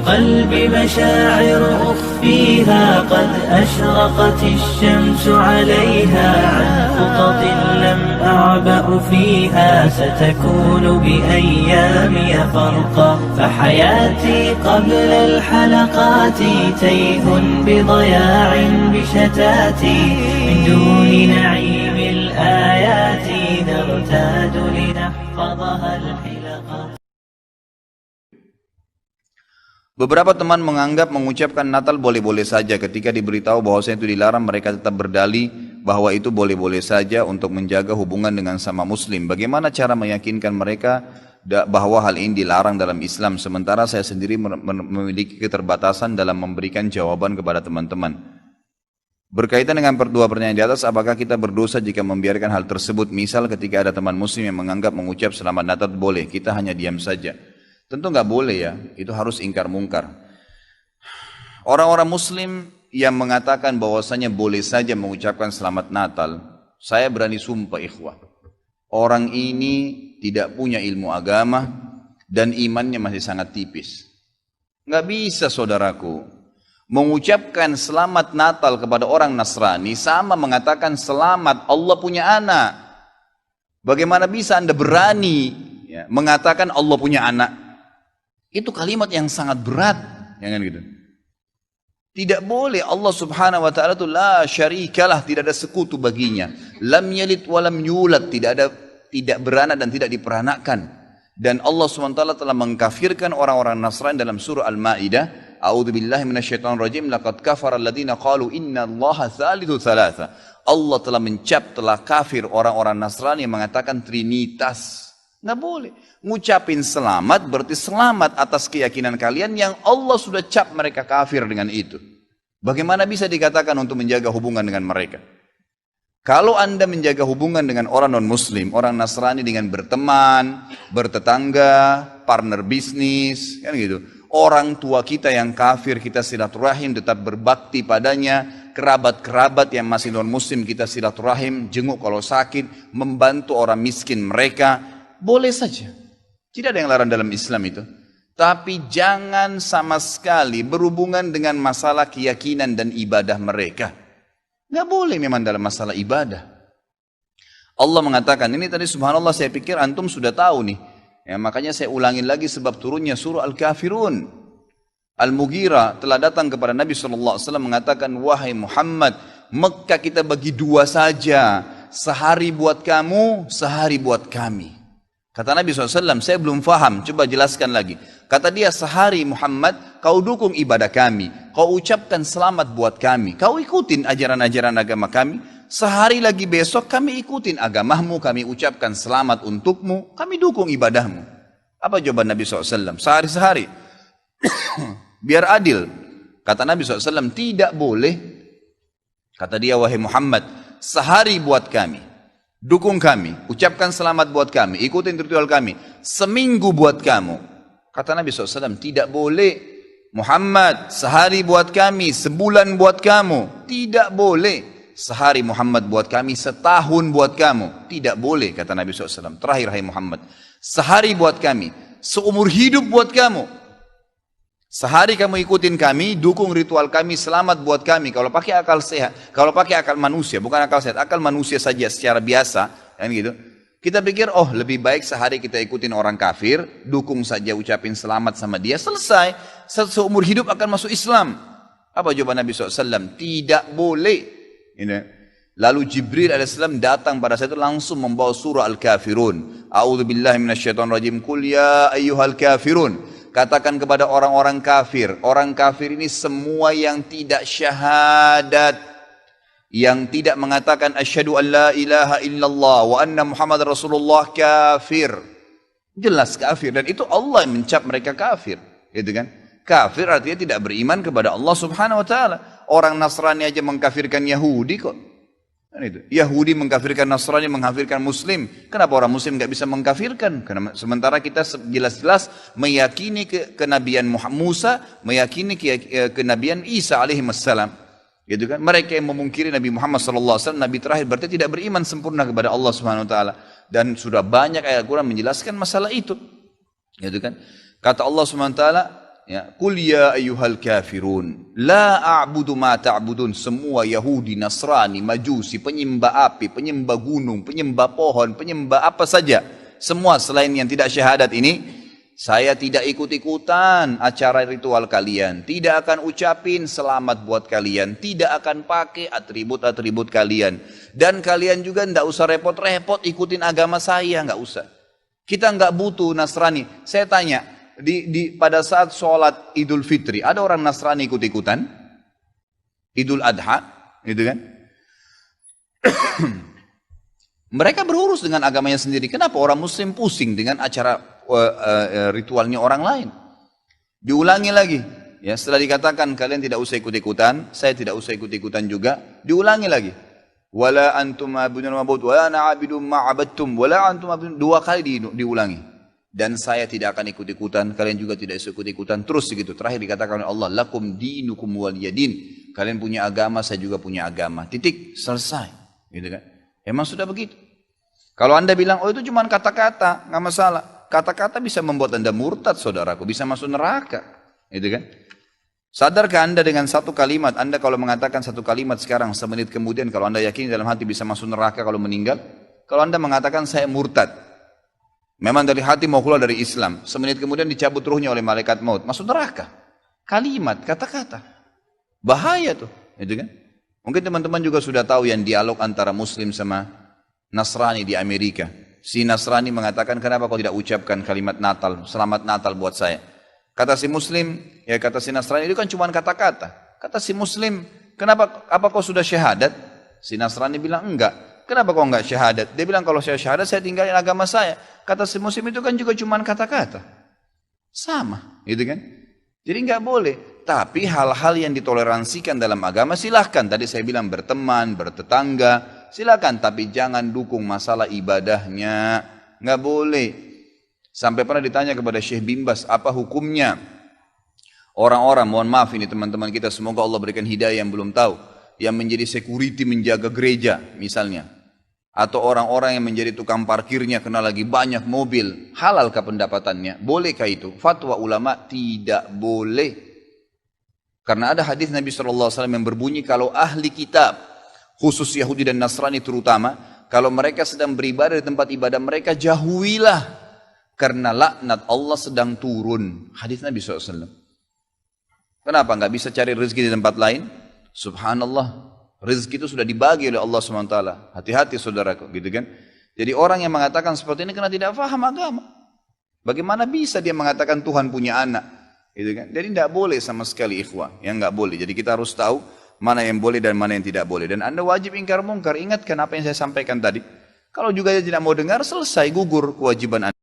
قلبي مشاعر أخفيها قد أشرقت الشمس عليها عن خطط لم أعبأ فيها ستكون بأيامي فرقا فحياتي قبل الحلقات تيه بضياع بشتاتي من دون نعيم الآيات نرتاد لنحفظها الحلقات. Beberapa teman menganggap mengucapkan Natal boleh-boleh saja. Ketika diberitahu bahwasanya itu dilarang, mereka tetap berdalih bahwa itu boleh-boleh saja untuk menjaga hubungan dengan sama muslim. Bagaimana cara meyakinkan mereka bahwa hal ini dilarang dalam Islam, sementara saya sendiri memiliki keterbatasan dalam memberikan jawaban kepada teman-teman. Berkaitan dengan dua pertanyaan di atas, apakah kita berdosa jika membiarkan hal tersebut? Misal ketika ada teman muslim yang menganggap mengucap selamat Natal boleh, kita hanya diam saja. Tentu nggak boleh ya, itu harus ingkar mungkar. Orang-orang muslim yang mengatakan bahwasanya boleh saja mengucapkan selamat Natal, saya berani sumpah ikhwah, orang ini tidak punya ilmu agama dan imannya masih sangat tipis. Nggak bisa saudaraku, mengucapkan selamat Natal kepada orang Nasrani sama mengatakan selamat Allah punya anak. Bagaimana bisa Anda berani ya, mengatakan Allah punya anak? Itu kalimat yang sangat berat, jangan gitu. Tidak boleh. Allah Subhanahu wa taala itu la syarikalah, tidak ada sekutu baginya. Lam yalid wa lam yulad, tidak beranak dan tidak diperanakkan. Dan Allah Subhanahu wa taala telah mengkafirkan orang-orang Nasrani dalam surah Al-Maidah, a'udzubillahi minasyaitonir rajim, laqad kafara alladziina qalu innallaha tsalitsu tsalatsa. Allah telah kafir orang-orang Nasrani yang mengatakan trinitas. Nggak boleh. Ngucapin selamat berarti selamat atas keyakinan kalian yang Allah sudah cap mereka kafir dengan itu. Bagaimana bisa dikatakan untuk menjaga hubungan dengan mereka? Kalau Anda menjaga hubungan dengan orang non-muslim, orang Nasrani dengan berteman, bertetangga, partner bisnis, kan gitu. Orang tua kita yang kafir kita silaturahim, tetap berbakti padanya. Kerabat-kerabat yang masih non-muslim kita silaturahim, jenguk kalau sakit, membantu orang miskin mereka, boleh saja. Tidak ada yang larang dalam Islam itu. Tapi jangan sama sekali berhubungan dengan masalah keyakinan dan ibadah mereka. Nggak boleh memang dalam masalah ibadah. Allah mengatakan, ini tadi subhanallah saya pikir antum sudah tahu nih. Ya, makanya saya ulangin lagi sebab turunnya surah Al-Kafirun. Al-Mughirah telah datang kepada Nabi SAW mengatakan, wahai Muhammad, Mekah kita bagi dua saja. Sehari buat kamu, sehari buat kami. Kata Nabi SAW, saya belum faham, coba jelaskan lagi. Kata dia, sehari Muhammad, kau dukung ibadah kami. Kau ucapkan selamat buat kami. Kau ikutin ajaran-ajaran agama kami. Sehari lagi besok kami ikutin agamamu, kami ucapkan selamat untukmu, kami dukung ibadahmu. Apa jawaban Nabi SAW? Sehari-sehari. Biar adil. Kata Nabi SAW, tidak boleh. Kata dia, wahai Muhammad, sehari buat kami. Dukung kami, ucapkan selamat buat kami, ikutin ritual kami. Seminggu buat kamu. Kata Nabi SAW, tidak boleh. Muhammad, sehari buat kami, sebulan buat kamu. Tidak boleh. Sehari Muhammad buat kami, setahun buat kamu. Tidak boleh, kata Nabi SAW. Terakhir, hai Muhammad, sehari buat kami, seumur hidup buat kamu. Sehari kamu ikutin kami, dukung ritual kami, selamat buat kami. Kalau pakai akal sehat, kalau pakai akal manusia, bukan akal sehat, akal manusia saja secara biasa, kan gitu. Kita pikir, oh lebih baik sehari kita ikutin orang kafir, dukung saja, ucapin selamat sama dia, selesai. Seumur hidup akan masuk Islam. Apa jawaban Nabi SAW? Tidak boleh. Ini. Lalu Jibril AS datang pada saat itu langsung membawa surah Al-Kafirun. A'udzubillahi minasyaitonirrajim. Qul ya ayyuhal kafirun. Katakan kepada orang-orang kafir. Orang kafir ini semua yang tidak syahadat. Yang tidak mengatakan asyhadu an la ilaha illallah wa anna Muhammad Rasulullah kafir. Jelas kafir. Dan itu Allah yang mencap mereka kafir. Gitu kan? Kafir artinya tidak beriman kepada Allah Subhanahu wa ta'ala. Orang Nasrani aja mengkafirkan Yahudi kok. Itu. Yahudi mengkafirkan Nasrani, mengkafirkan Muslim. Kenapa orang Muslim nggak bisa mengkafirkan? Karena sementara kita jelas-jelas meyakini kenabian Musa, meyakini kenabian Isa alaihissalam. Gitu kan? Mereka yang memungkiri Nabi Muhammad SAW, Nabi terakhir, berarti tidak beriman sempurna kepada Allah Subhanahu Wa Taala. Dan sudah banyak ayat Quran menjelaskan masalah itu. Gitu kan? Kata Allah Subhanahu Wa Taala, ya, qul ya ayyuhal kafirun la a'budu ma ta'budun. Semua Yahudi, Nasrani, Majusi, penyembah api, penyembah gunung, penyembah pohon, penyembah apa saja, semua selain yang tidak syahadat ini, saya tidak ikut-ikutan acara ritual kalian, tidak akan ucapin selamat buat kalian, tidak akan pakai atribut-atribut kalian, dan kalian juga tidak usah repot-repot ikutin agama saya, nggak usah. Kita nggak butuh Nasrani. Saya tanya, pada saat sholat Idul Fitri, ada orang Nasrani ikut-ikutan? Idul Adha, gitu kan? Mereka berurus dengan agamanya sendiri. Kenapa orang Muslim pusing dengan acara ritualnya orang lain? Diulangi lagi. Ya, setelah dikatakan kalian tidak usah ikut-ikutan, saya tidak usah ikut-ikutan juga, diulangi lagi. Wala antum ma'budun ma'bud, wala na'abidum ma'abadtum, wala antum ma'budun. 2 kali diulangi. Dan saya tidak akan ikut-ikutan, kalian juga tidak usah ikut-ikutan. Terus begitu. Terakhir dikatakan oleh Allah, lakum dinukum waliyadin. Kalian punya agama, saya juga punya agama. Titik, selesai. Gitu kan? Emang sudah begitu. Kalau Anda bilang, oh itu cuma kata-kata, nggak masalah. Kata-kata bisa membuat Anda murtad, saudaraku, bisa masuk neraka. Gitu kan? Sadarkah Anda dengan satu kalimat, Anda kalau mengatakan satu kalimat sekarang, semenit kemudian kalau Anda yakin dalam hati bisa masuk neraka kalau meninggal? Kalau Anda mengatakan saya murtad, memang dari hati mau keluar dari Islam, semenit kemudian dicabut ruhnya oleh malaikat maut, masuk neraka. Kalimat, kata-kata. Bahaya tuh, gitu kan? Mungkin teman-teman juga sudah tahu yang dialog antara Muslim sama Nasrani di Amerika. Si Nasrani mengatakan, kenapa kau tidak ucapkan kalimat Natal, selamat Natal buat saya? Kata si Muslim, ya kata si Nasrani, itu kan cuma kata-kata. Kata si Muslim, kenapa, apa kau sudah syahadat? Si Nasrani bilang, enggak. Kenapa kau enggak syahadat? Dia bilang, kalau saya syahadat, saya tinggalin agama saya. Kata si Muslim, itu kan juga cuma kata-kata. Sama, gitu kan? Jadi enggak boleh. Tapi hal-hal yang ditoleransikan dalam agama silahkan. Tadi saya bilang berteman, bertetangga, silahkan. Tapi jangan dukung masalah ibadahnya. Enggak boleh. Sampai pernah ditanya kepada Syekh Bimbas, apa hukumnya orang-orang, mohon maaf ini teman-teman kita, semoga Allah berikan hidayah yang belum tahu, yang menjadi security menjaga gereja misalnya, atau orang-orang yang menjadi tukang parkirnya karena lagi banyak mobil, halalkah pendapatannya? Bolehkah itu? Fatwa ulama tidak boleh. Karena ada hadis Nabi SAW yang berbunyi, kalau ahli kitab, khusus Yahudi dan Nasrani terutama, kalau mereka sedang beribadah di tempat ibadah mereka, jauhilah. Karena laknat Allah sedang turun. Hadis Nabi SAW. Kenapa nggak bisa cari rezeki di tempat lain? Subhanallah. Rezeki itu sudah dibagi oleh Allah SWT. Hati-hati saudaraku, gitu kan? Jadi orang yang mengatakan seperti ini karena tidak paham agama. Bagaimana bisa dia mengatakan Tuhan punya anak? Gitu kan? Jadi tidak boleh sama sekali ikhwah. Yang nggak boleh. Jadi kita harus tahu mana yang boleh dan mana yang tidak boleh. Dan Anda wajib ingkar mungkar. Ingatkan apa yang saya sampaikan tadi. Kalau juga dia tidak mau dengar, selesai, gugur kewajiban Anda.